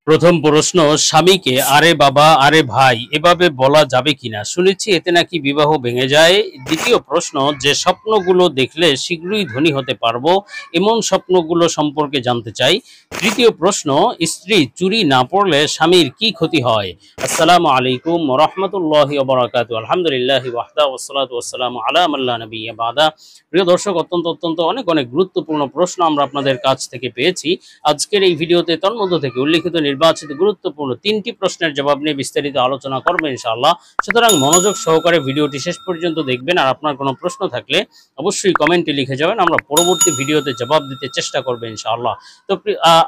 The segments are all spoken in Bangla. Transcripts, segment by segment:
প্রথম প্রশ্ন, স্বামীকে আরে বাবা আরে ভাই এভাবে বলা যাবে কিনা? শুনেছি এতে নাকি বিবাহ ভেঙে যায়। দ্বিতীয় প্রশ্ন, যে স্বপ্নগুলো দেখলে শীঘ্রই ধনী হতে পারবো এমন স্বপ্নগুলো সম্পর্কে জানতে চাই। তৃতীয় প্রশ্ন, স্ত্রী চুরি না পড়লে স্বামীর কি ক্ষতি হয়? আসসালামু আলাইকুম ওয়া রাহমাতুল্লাহি ওয়া বারাকাতুহু। আলহামদুলিল্লাহি ওয়াহদা ওয়াসসালাতু ওয়াসসালামু আলা মান লা নাবিয়্যা বাদা। প্রিয় দর্শক, অত্যন্ত অনেক গুরুত্বপূর্ণ প্রশ্ন আমরা আপনাদের কাছ থেকে পেয়েছি। আজকের এই ভিডিওতে তন্মধ্য থেকে উল্লিখিত নির্বাচিত গুরুত্বপূর্ণ ৩টি প্রশ্নের জবাব নিয়ে বিস্তারিত আলোচনা করবেন ইনশাআল্লাহ। সুতরাং মনোযোগ সহকারে ভিডিওটি শেষ পর্যন্ত দেখবেন। আর আপনার কোনো প্রশ্ন থাকলে অবশ্যই কমেন্টে লিখে যাবেন, আমরা পরবর্তী ভিডিওতে জবাব দিতে চেষ্টা করবো ইনশাআল্লাহ। তো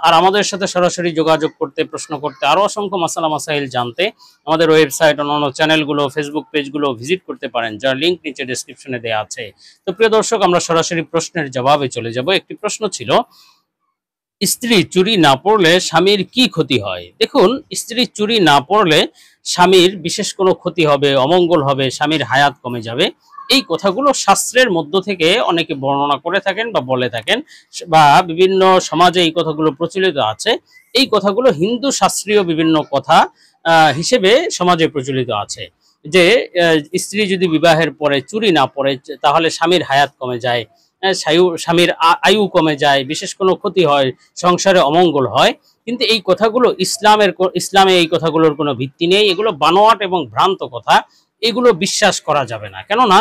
আর আমাদের সাথে সরাসরি যোগাযোগ করতে, প্রশ্ন করতে, আরো অসংখ্য মাসালা মাসাইল জানতে আমাদের ওয়েবসাইট, অন্যান্য চ্যানেলগুলো, ফেসবুক পেজগুলো ভিজিট করতে পারেন, যার লিঙ্ক নিচে ডেসক্রিপশনে দেওয়া আছে। তো প্রিয় দর্শক, আমরা সরাসরি প্রশ্নের জবাবে চলে যাব। একটি প্রশ্ন ছিল, স্ত্রী চুরি না পড়লে স্বামীর কি ক্ষতি হয়? দেখুন, স্ত্রী চুরি না পড়লে স্বামীর বিশেষ কোনো ক্ষতি হবে, অমঙ্গল হবে, স্বামীর হায়াত কমে যাবে। এই কথাগুলো শাস্ত্রের মধ্য থেকে অনেকে বর্ণনা করে থাকেন বা বলে থাকেন, বা বিভিন্ন সমাজে এই কথাগুলো প্রচলিত আছে। এই কথাগুলো হিন্দু শাস্ত্রীয় বিভিন্ন কথা হিসেবে সমাজে প্রচলিত আছে, যে স্ত্রী যদি বিবাহের পরে চুরি না পড়ে তাহলে স্বামীর হায়াত কমে যায়, স্বামীর আয়ু কমে যায়, বিশেষ কোনো ক্ষতি হয়, সংসারে অমঙ্গল হয়। কিন্তু এই কথাগুলো ইসলামে এই কথাগুলোর কোনো ভিত্তি নেই। এগুলো বানোয়াট এবং ভ্রান্ত কথা, এগুলো বিশ্বাস করা যাবে না। কেননা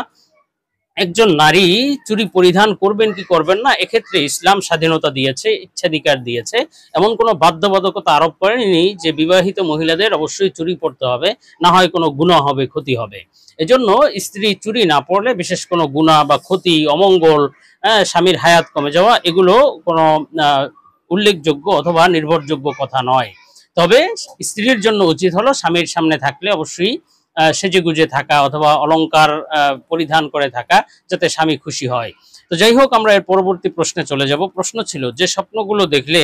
একজন নারী চুড়ি পরিধান করবেন কি করবেন না, এক্ষেত্রে ইসলাম স্বাধীনতা দিয়েছে, ইচ্ছাধিকার দিয়েছে। এমন কোনো বাধ্যবাধকতা আরোপ করেনি যে বিবাহিত মহিলাদের অবশ্যই চুড়ি পরতে হবে, না হয় কোনো গুনাহ হবে, ক্ষতি হবে। এজন্য স্ত্রী চুড়ি না পরলে বিশেষ কোনো গুনাহ বা ক্ষতি, অমঙ্গল, স্বামীর হায়াত কমে যাওয়া, এগুলো কোনো উল্লেখযোগ্য অথবা নির্ভরযোগ্য কথা নয়। তবে স্ত্রীর জন্য উচিত হলো স্বামীর সামনে থাকলে অবশ্যই সেজেগুজে থাকা অথবা অলংকার পরিধান করে থাকা, যাতে স্বামী খুশি হয়। তো যাই হোক, আমরা এর পরবর্তী প্রশ্নে চলে যাব। প্রশ্ন ছিল, যে স্বপ্নগুলো দেখলে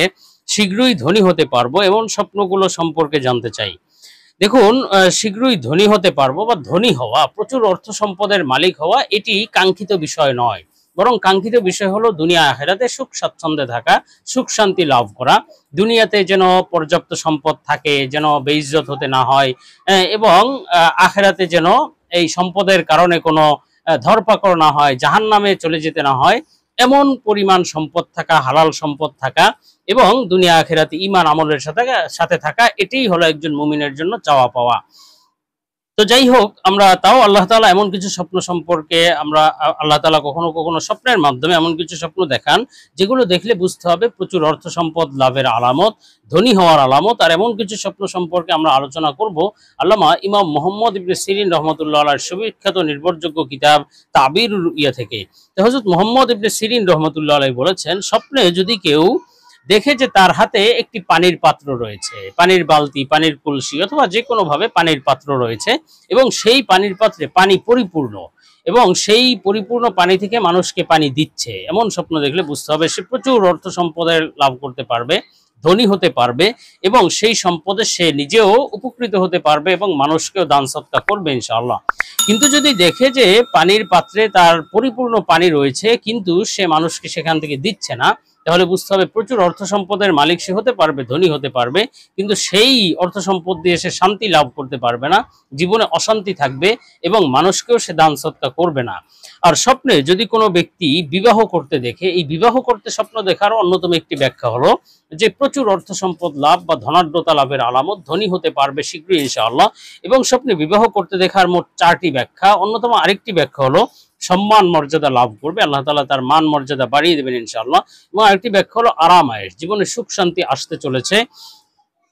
শীঘ্রই ধনী হতে পারবো এমন স্বপ্নগুলো সম্পর্কে জানতে চাই। দেখুন, শীঘ্রই ধনী হতে পারবো বা ধনী হওয়া, প্রচুর অর্থ সম্পদের মালিক হওয়া, এটি কাঙ্ক্ষিত বিষয় নয়। বরং কাঙ্ক্ষিত বিষয় হলো দুনিয়া আখিরাতে সুখ স্বাচ্ছন্দ্যে থাকা, সুখ শান্তি লাভ করা। দুনিয়াতে যেন পর্যাপ্ত সম্পদ থাকে, যেন বেইজ্জত হতে না হয়, এবং আখিরাতে যেন এই সম্পদের কারণে কোনো ধরপাকড় না হয়, জাহান্নামে চলে যেতে না হয়, এমন পরিমাণ সম্পদ থাকা, হালাল সম্পদ থাকা এবং দুনিয়া আখিরাতে ঈমান আমলের সাথে থাকা, এটাই হলো একজন মুমিনের জন্য চাওয়া পাওয়া। তো যাই হোক, আমরা তাও আল্লাহ তাআলা এমন কিছু স্বপ্ন সম্পর্কে আল্লাহ তাআলা কখনো কখনো স্বপ্নের মাধ্যমে এমন কিছু স্বপ্ন দেখান, যেগুলো দেখলে বুঝতে হবে প্রচুর অর্থ সম্পদ লাভের আলামত, ধনী হওয়ার আলামত। আর এমন কিছু স্বপ্ন সম্পর্কে আমরা আলোচনা করব আল্লামা ইমাম মুহাম্মদ ইবনে সিরিন রাহমাতুল্লাহ আলাইহির সুবিখ্যাত নির্ভরযোগ্য কিতাব তাবিরুল রুইয়া থেকে। তো হযরত মুহাম্মদ ইবনে সিরিন রাহমাতুল্লাহ আলাইহি বলেছেন, স্বপ্নে যদি কেউ দেখে যে তার হাতে একটি পানির পাত্র রয়েছে, পানির বালতি, পানির কলসি অথবা যে কোনো ভাবে পানির পাত্র রয়েছে, এবং সেই পানির পাত্রে পানি পরিপূর্ণ, এবং সেই পরিপূর্ণ পানি থেকে মানুষকে পানি দিচ্ছে, এমন স্বপ্ন দেখলে বুঝতে হবে সে প্রচুর অর্থ সম্পদের লাভ করতে পারবে, ধনী হতে পারবে, এবং সেই সম্পদে সে নিজেও উপকৃত হতে পারবে এবং মানুষকেও দান সদকা করবে ইনশাআল্লাহ। কিন্তু যদি দেখে যে পানির পাত্রে তার পরিপূর্ণ পানি রয়েছে কিন্তু সে মানুষকে সেখান থেকে দিচ্ছে না, তাহলে বুঝতে হবে প্রচুর অর্থ সম্পদের মালিক সে হতে পারবে, ধনী হতে পারবে, কিন্তু সেই অর্থ সম্পদ দিয়ে সে শান্তি লাভ করতে পারবে না, জীবনে অশান্তি থাকবে এবং মানুষকেও সে দান সদকা করবে না। আর স্বপ্নে যদি কোনো ব্যক্তি বিবাহ করতে দেখে, এই বিবাহ করতে স্বপ্ন দেখার অন্যতম একটি ব্যাখ্যা হলো যে প্রচুর অর্থ সম্পদ লাভ বা ধনাঢ্যতা লাভের আলামত, ধনী হতে পারবে শীঘ্রই ইনশাআল্লাহ। এবং স্বপ্নে বিবাহ করতে দেখার মোট 4টি ব্যাখ্যা। অন্যতম আরেকটি ব্যাখ্যা হলো সম্মান মর্যাদা লাভ করবে, আল্লাহ তাআলা তার মান মর্যাদা বাড়িয়ে দেবেন ইনশাআল্লাহ। এবং আরেকটি ব্যাখ্যা হলো আরাম আয়েশ, জীবনে সুখ শান্তি আসতে চলেছে।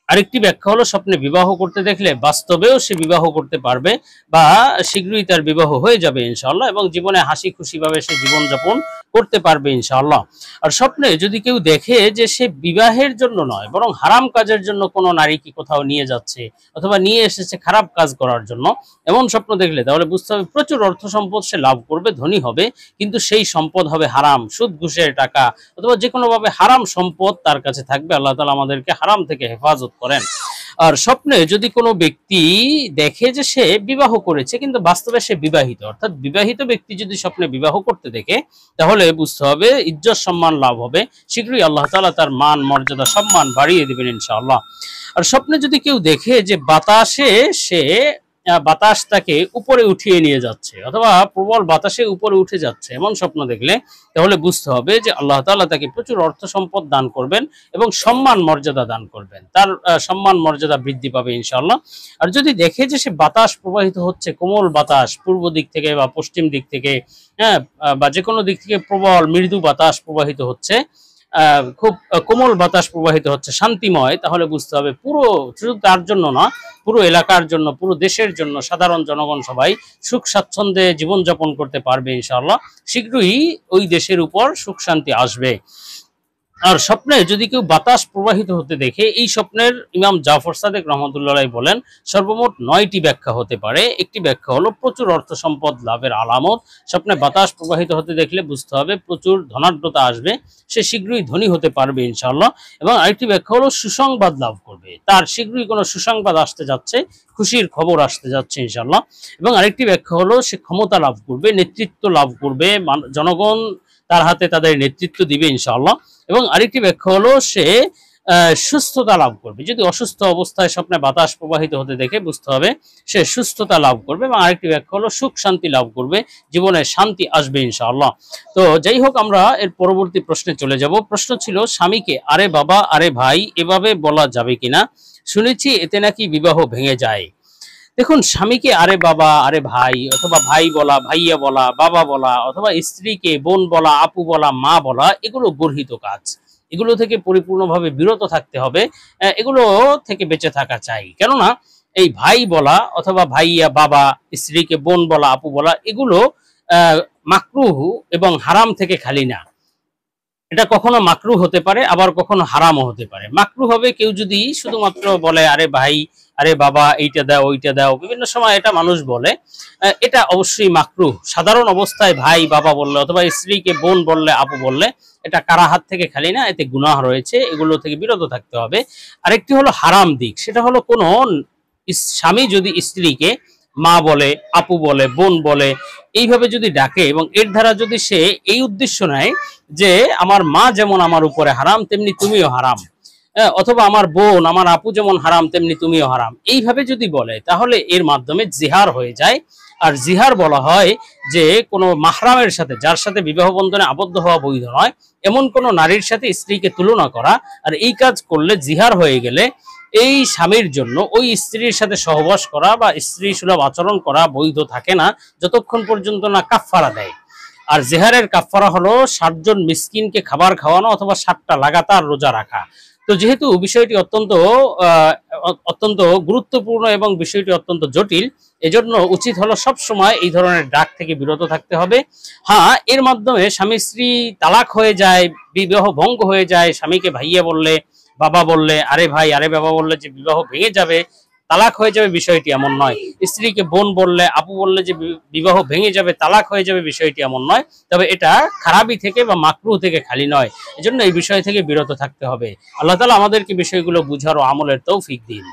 আরেকটি ব্যাখ্যা হলো স্বপ্নে বিবাহ করতে দেখলে বাস্তবেও সে বিবাহ করতে পারবে বা শীঘ্রই তার বিবাহ হয়ে যাবে ইনশাআল্লাহ, এবং জীবনে হাসি খুশি ভাবে সে জীবনযাপন করতে পারবে ইনশাআল্লাহ। আর স্বপ্নে যদি কেউ দেখে যে সে বিবাহের জন্য নয় বরং হারাম কাজের জন্য কোনো নারীকে কোথাও নিয়ে যাচ্ছে অথবা নিয়ে এসেছে খারাপ কাজ করার জন্য, এমন স্বপ্ন দেখলে তাহলে বুঝতে হবে প্রচুর অর্থ সম্পদ সে লাভ করবে, ধনী হবে, কিন্তু সেই সম্পদ হবে হারাম, সুদ ঘুষের টাকা অথবা যে কোনোভাবে হারাম সম্পদ তার কাছে থাকবে। আল্লাহ তাআলা আমাদেরকে হারাম থেকে হেফাজত করেন। আর স্বপ্নে যদি কোনো ব্যক্তি দেখে যে সে বিবাহ করেছে কিন্তু বাস্তবে সে বিবাহিত, অর্থাৎ বিবাহিত ব্যক্তি যদি স্বপ্নে বিবাহ করতে দেখে তাহলে বুঝতে হবে ইজ্জত সম্মান লাভ হবে, শীঘ্রই আল্লাহ তাআলা তার মান মর্যাদা সম্মান বাড়িয়ে দেবেন ইনশাআল্লাহ। আর স্বপ্নে যদি কেউ দেখে যে বাতাসে সে বাতাস তাকে উপরে উঠিয়ে নিয়ে যাচ্ছে অথবা প্রবল বাতাসে উপরে উঠে যাচ্ছে, এমন স্বপ্ন দেখলে তাহলে বুঝতে হবে যে আল্লাহ তাআলা তাকে প্রচুর অর্থ সম্পদ দান করবেন এবং সম্মান মর্যাদা দান করবেন, তার সম্মান মর্যাদা বৃদ্ধি পাবে ইনশাআল্লাহ। আর যদি দেখে যে সে বাতাস প্রবাহিত হচ্ছে, কোমল বাতাস পূর্ব দিক থেকে বা পশ্চিম দিক থেকে, হ্যাঁ, বা যে কোনো দিক থেকে প্রবল মৃদু বাতাস প্রবাহিত হচ্ছে, খুব কোমল বাতাস প্রবাহিত হচ্ছে শান্তিময়, তাহলে বুঝতে হবে পুরো, শুধু তার জন্য না, পুরো এলাকার জন্য, পুরো দেশের জন্য সাধারণ জনগণ সবাই সুখ স্বাচ্ছন্দ্যে জীবনযাপন করতে পারবে ইনশাআল্লাহ। শীঘ্রই ওই দেশের উপর সুখ শান্তি আসবে। আর স্বপ্নে যদি কেউ বাতাস প্রবাহিত হতে দেখে, এই স্বপ্নের ইমাম জাফর সাদেক রহমতুল্লাহ বলেন সর্বমোট 9টি ব্যাখ্যা হতে পারে। একটি ব্যাখ্যা হলো প্রচুর অর্থ সম্পদ লাভের আলামত, স্বপ্নে বাতাস প্রবাহিত হতে দেখলে বুঝতে হবে প্রচুর ধনাঢ্যতা আসবে, সে শীঘ্রই ধনী হতে পারবে ইনশাআল্লাহ। এবং আরেকটি ব্যাখ্যা হলো সুসংবাদ লাভ করবে, তার শীঘ্রই কোনো সুসংবাদ আসতে যাচ্ছে, খুশির খবর আসতে যাচ্ছে ইনশাআল্লাহ। এবং আরেকটি ব্যাখ্যা হলো সে ক্ষমতা লাভ করবে, নেতৃত্ব লাভ করবে, জনগণ তার হাতে তাদের নেতৃত্ব দিবে ইনশাআল্লাহ। এবং আরেকটি ব্যাখ্যা হলো সে সুস্থতা লাভ করবে, যদি অসুস্থ অবস্থায় স্বপ্নে বাতাস প্রবাহিত হতে দেখে বুঝতে হবে সে সুস্থতা লাভ করবে। এবং আরেকটি ব্যাখ্যা হলো সুখ শান্তি লাভ করবে, জীবনে শান্তি আসবে ইনশাআল্লাহ। তো যাই হোক, আমরা এর পরবর্তী প্রশ্নে চলে যাব। প্রশ্ন ছিল স্বামীকে আরে বাবা আরে ভাই এভাবে বলা যাবে কিনা, শুনেছি এতে নাকি বিবাহ ভেঙে যায়। দেখুন, স্বামীকে আরে বাবা আরে ভাই অথবা ভাই বলা, ভাইয়া বলা, বাবা বলা অথবা স্ত্রীকে বোন বলা, আপু বলা, মা বলা, এগুলো গর্হিত কাজ, এগুলো থেকে পরিপূর্ণভাবে বিরত থাকতে হবে, এগুলো থেকে বেঁচে থাকা চাই। কেননা এই ভাই বলা অথবা ভাইয়া, বাবা, স্ত্রীকে বোন বলা, আপু বলা, এগুলো মাকরুহ এবং হারাম থেকে খালি না। এটা কখনো মাকরুহ হতে পারে, আবার কখনো হারামও হতে পারে। মাকরুহ হবে কেউ যদি শুধুমাত্র বলে আরে ভাই আরে বাবা এইটা দাও ওইটা দাও, বিভিন্ন সময় এটা মানুষ বলে, এটা অবশ্যই মাকরুহ। সাধারণ অবস্থায় ভাই বাবা বললে অথবা স্ত্রীকে বোন বললে, আপু বললে, এটা কারাহাত থেকে খালি না, এতে গুনাহ রয়েছে, এগুলো থেকে বিরত থাকতে হবে। আরেকটি হলো হারাম দিক, সেটা হলো কোন স্বামী যদি স্ত্রীকে মা বলে, আপু বলে, বোন বলে, এইভাবে যদি ডাকে এবং এর দ্বারা যদি সে এই উদ্দেশ্য নেয় যে আমার মা যেমন আমার উপরে হারাম তেমনি তুমিও হারাম, অথবা আমার বোন আমার আপু যেমন হারাম তেমনি তুমিও হারাম, এইভাবে যদি বলে তাহলে এর মাধ্যমে জিহার হয়ে যায়। আর জিহার বলা হয় যে কোনো মাহরামের সাথে, যার সাথে বিবাহ বন্ধনে আবদ্ধ হওয়া বৈধ নয় এমন কোনো নারীর সাথে স্ত্রীকে তুলনা করা। আর এই কাজ করলে জিহার হয়ে গেলে এই স্বামীর জন্য ওই স্ত্রীর সাথে সহবাস করা বা স্ত্রী সুলভ আচরণ করা বৈধ থাকে না, যতক্ষণ পর্যন্ত না কাফফারা দেয়। আর জিহারের কাফফারা হলো 60 জন মিসকিনকে খাবার খাওয়ানো অথবা 60টা লাগাতার রোজা রাখা। তো যেহেতু বিষয়টি অত্যন্ত গুরুত্বপূর্ণ এবং বিষয়টি অত্যন্ত জটিল, এজন্য উচিত হলো সব সময় এই ধরনের ডাক থেকে বিরত থাকতে হবে। হ্যাঁ, এর মাধ্যমে স্বামী স্ত্রী তালাক হয়ে যায়, বিবাহ ভঙ্গ হয়ে যায়। স্বামীকে ভাইয়া বললে, বাবা বললে, আরে ভাই আরে বাবা বললে যে বিবাহ ভেঙে যাবে, তালাক হয়ে যাবে, বিষয়টি এমন নয়। স্ত্রীকে বোন বললে, আপু বললে যে বিবাহ ভেঙে যাবে, তালাক হয়ে যাবে, বিষয়টি এমন নয়। তবে এটা খারাপি থেকে বা মাকরুহ থেকে খালি নয়, এজন্য এই বিষয় থেকে বিরত থাকতে হবে। আল্লাহ তাআলা আমাদেরকে বিষয়গুলো বুঝার ও আমলের তৌফিক দিন।